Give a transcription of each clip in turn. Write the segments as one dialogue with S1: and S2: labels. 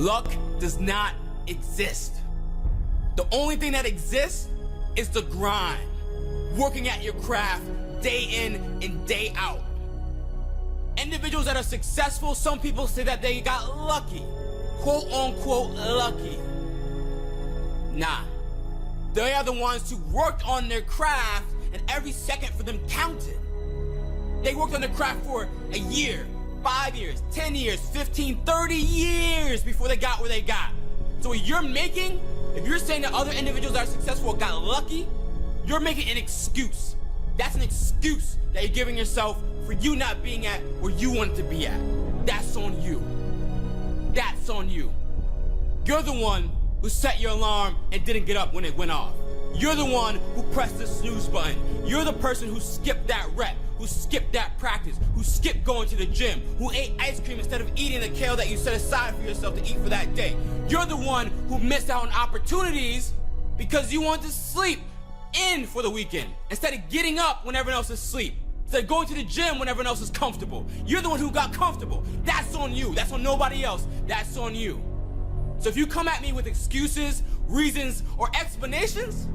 S1: Luck does not exist. The only thing that exists is the grind. Working at your craft day in and day out. Individuals that are successful, some people say that they got lucky. Quote unquote lucky. Nah. They are the ones who worked on their craft and every second for them counted. They worked on their craft for a year, 5 years, 10 years, 15, 30 years before they got where they got. So what you're making, if you're saying that other individuals that are successful got lucky, you're making an excuse. That's an excuse that you're giving yourself for you not being at where you want to be at. That's on you. That's on you. You're the one who set your alarm and didn't get up when it went off. You're the one who pressed the snooze button. You're the person who skipped that rep, who skipped that practice, who skipped going to the gym, who ate ice cream instead of eating the kale that you set aside for yourself to eat for that day. You're the one who missed out on opportunities because you wanted to sleep in for the weekend instead of getting up when everyone else is asleep. Instead of going to the gym when everyone else is comfortable. You're the one who got comfortable. That's on you. That's on nobody else. That's on you. So if you come at me with excuses, reasons, or explanations,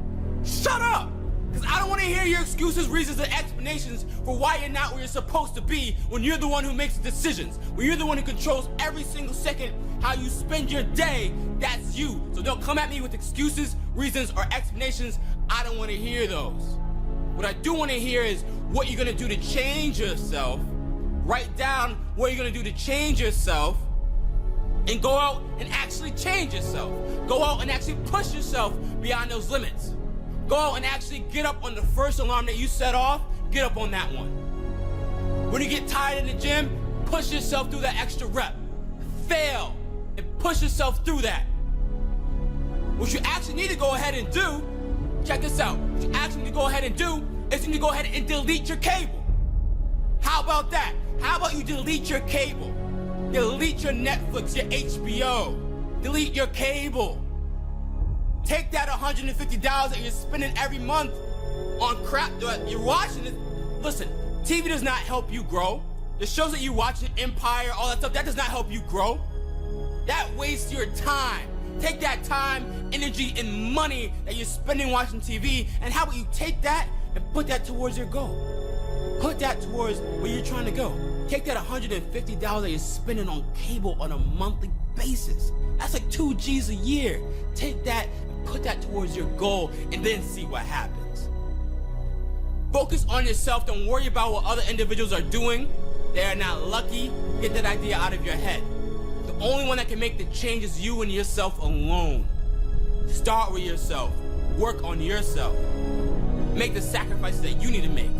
S1: shut up! Because I don't want to hear your excuses, reasons, and explanations for why you're not where you're supposed to be when you're the one who makes the decisions. When you're the one who controls every single second how you spend your day, that's you. So don't come at me with excuses, reasons, or explanations. I don't want to hear those. What I do want to hear is what you're going to do to change yourself. Write down what you're going to do to change yourself. And go out and actually change yourself. Go out and actually push yourself beyond those limits. Go out and actually get up on the first alarm that you set off, get up on that one. When you get tired in the gym, push yourself through that extra rep. Fail and push yourself through that. What you actually need to go ahead and do, check this out. What you actually need to go ahead and do is you need to go ahead and delete your cable. How about that? How about you delete your cable? Delete your Netflix, your HBO. Delete your cable. Take that $150 that you're spending every month on crap that you're watching. Listen, TV does not help you grow. The shows that you watch, Empire, all that stuff, that does not help you grow. That wastes your time. Take that time, energy, and money that you're spending watching TV, and how about you take that and put that towards your goal? Put that towards where you're trying to go. Take that $150 that you're spending on cable on a monthly basis. That's like 2 G's a year. Take that and put that towards your goal and then see what happens. Focus on yourself. Don't worry about what other individuals are doing. They are not lucky. Get that idea out of your head. The only one that can make the change is you and yourself alone. Start with yourself. Work on yourself. Make the sacrifices that you need to make.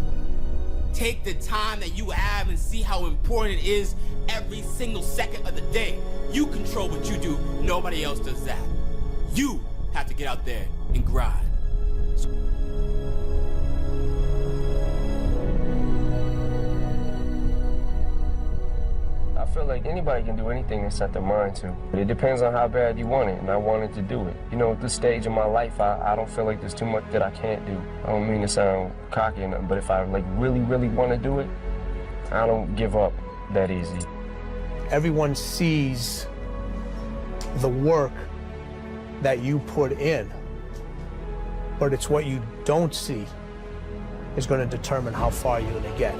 S1: Take the time that you have and see how important it is every single second of the day. You control what you do. Nobody else does that. You have to get out there and grind.
S2: I feel like anybody can do anything they set their mind to. But it depends on how bad you want it, and I wanted to do it. You know, at this stage of my life, I don't feel like there's too much that I can't do. I don't mean to sound cocky or nothing, but if I really want to do it, I don't give up that easy.
S3: Everyone sees the work that you put in, but it's what you don't see is going to determine how far you're going to get.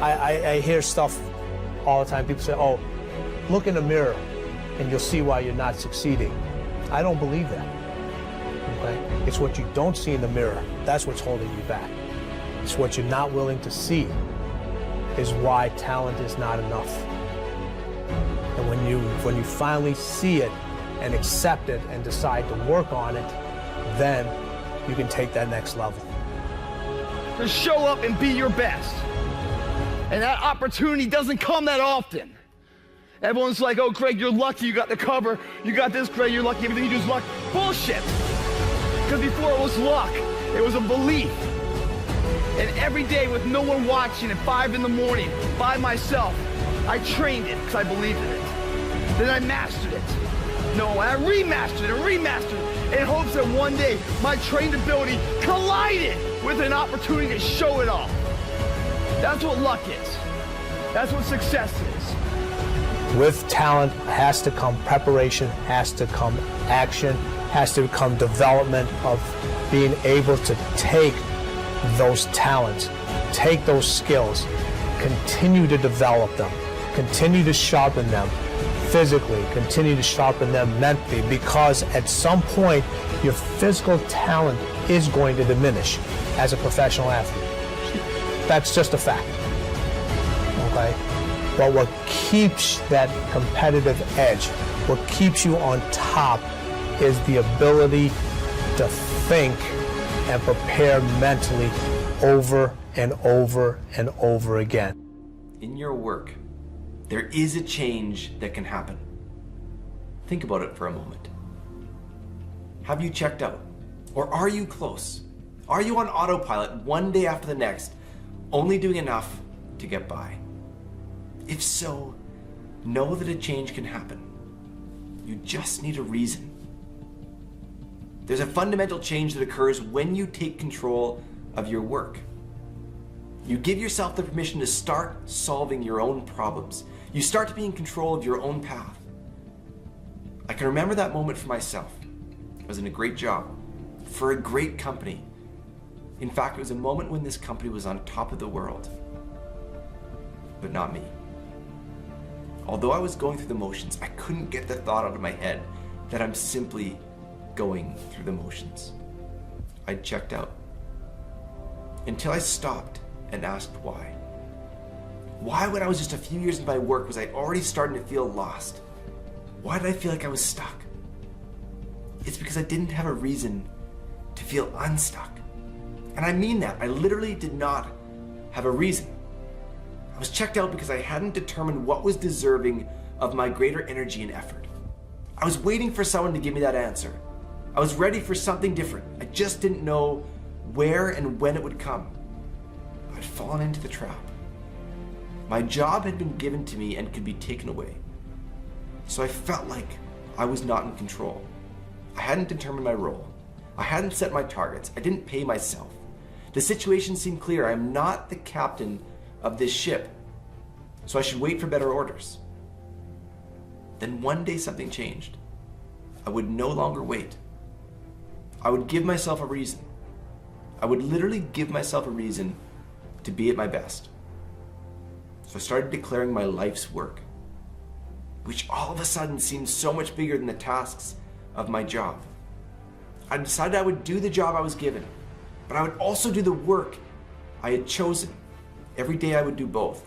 S3: I hear stuff all the time. People say, oh, look in the mirror and you'll see why you're not succeeding. I don't believe that. Okay? It's what you don't see in the mirror. That's what's holding you back. It's what you're not willing to see is why talent is not enough. And when you finally see it and accept it and decide to work on it, then you can take that next level.
S4: Just show up and be your best. And that opportunity doesn't come that often. Everyone's like, oh, Greg, you're lucky you got the cover. You got this, Greg, you're lucky. Everything you do is luck. Bullshit. Because before it was luck, it was a belief. And every day with no one watching at 5 in the morning, by myself, I trained it because I believed in it. Then I mastered it. No, I remastered it in hopes that one day my trained ability collided with an opportunity to show it off. That's what luck is. That's what success is.
S3: With talent has to come preparation, has to come action, has to come development of being able to take those talents, take those skills, continue to develop them, continue to sharpen them physically, continue to sharpen them mentally, because at some point your physical talent is going to diminish as a professional athlete. That's just a fact. Okay? But what keeps that competitive edge, what keeps you on top, is the ability to think and prepare mentally over and over and over again.
S5: In your work, there is a change that can happen. Think about it for a moment. Have you checked out? Or are you close? Are you on autopilot one day after the next, only doing enough to get by? If so, know that a change can happen. You just need a reason. There's a fundamental change that occurs when you take control of your work. You give yourself the permission to start solving your own problems. You start to be in control of your own path. I can remember that moment for myself. I was in a great job, for a great company. In fact, it was a moment when this company was on top of the world. But not me. Although I was going through the motions, I couldn't get the thought out of my head that I'm simply going through the motions. I checked out. Until I stopped and asked why. Why, when I was just a few years into my work, was I already starting to feel lost? Why did I feel like I was stuck? It's because I didn't have a reason to feel unstuck. And I mean that. I literally did not have a reason. I was checked out because I hadn't determined what was deserving of my greater energy and effort. I was waiting for someone to give me that answer. I was ready for something different. I just didn't know where and when it would come. I'd fallen into the trap. My job had been given to me and could be taken away. So I felt like I was not in control. I hadn't determined my role. I hadn't set my targets. I didn't pay myself. The situation seemed clear. I'm not the captain of this ship, so I should wait for better orders. Then one day something changed. I would no longer wait. I would give myself a reason. I would literally give myself a reason to be at my best. So I started declaring my life's work, which all of a sudden seemed so much bigger than the tasks of my job. I decided I would do the job I was given, but I would also do the work I had chosen. Every day I would do both.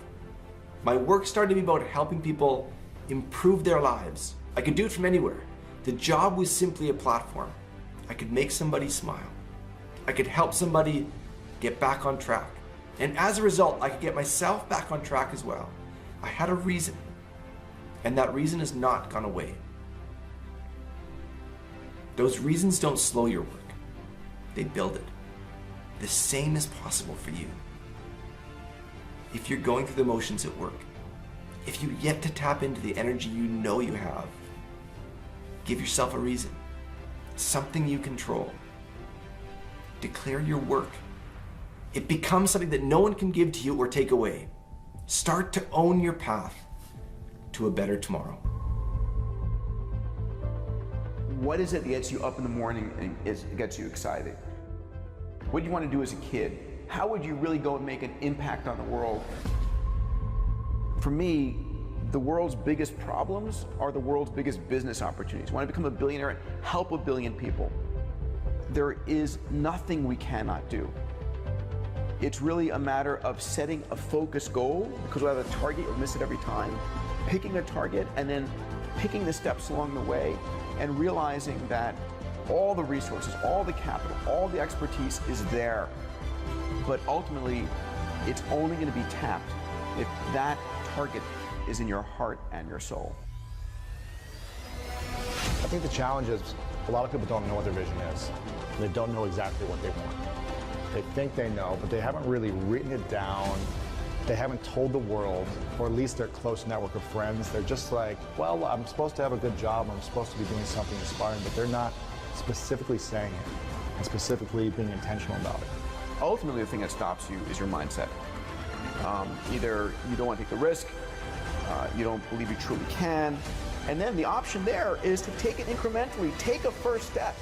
S5: My work started to be about helping people improve their lives. I could do it from anywhere. The job was simply a platform. I could make somebody smile. I could help somebody get back on track. And as a result, I could get myself back on track as well. I had a reason, and that reason has not gone away. Those reasons don't slow your work. They build it. The same is possible for you. If you're going through the motions at work, if you yet to tap into the energy you know you have, give yourself a reason, something you control. Declare your work. It becomes something that no one can give to you or take away. Start to own your path to a better tomorrow.
S6: What is it that gets you up in the morning and gets you excited? What do you want to do as a kid? How would you really go and make an impact on the world? For me, the world's biggest problems are the world's biggest business opportunities. Want to become a billionaire and help a billion people. There is nothing we cannot do. It's really a matter of setting a focused goal, because we have a target, you'll miss it every time. Picking a target and then picking the steps along the way and realizing that all the resources, all the capital, all the expertise is there. But ultimately, it's only going to be tapped if that target is in your heart and your soul.
S7: I think the challenge is a lot of people don't know what their vision is. They don't know exactly what they want. They think they know, but they haven't really written it down. They haven't told the world, or at least their close network of friends. They're just like, well, I'm supposed to have a good job, I'm supposed to be doing something inspiring, but they're not specifically saying it and specifically being intentional about it.
S6: Ultimately, the thing that stops you is your mindset. Either you don't want to take the risk, you don't believe you truly can. And then the option there is to take it incrementally, take a first step.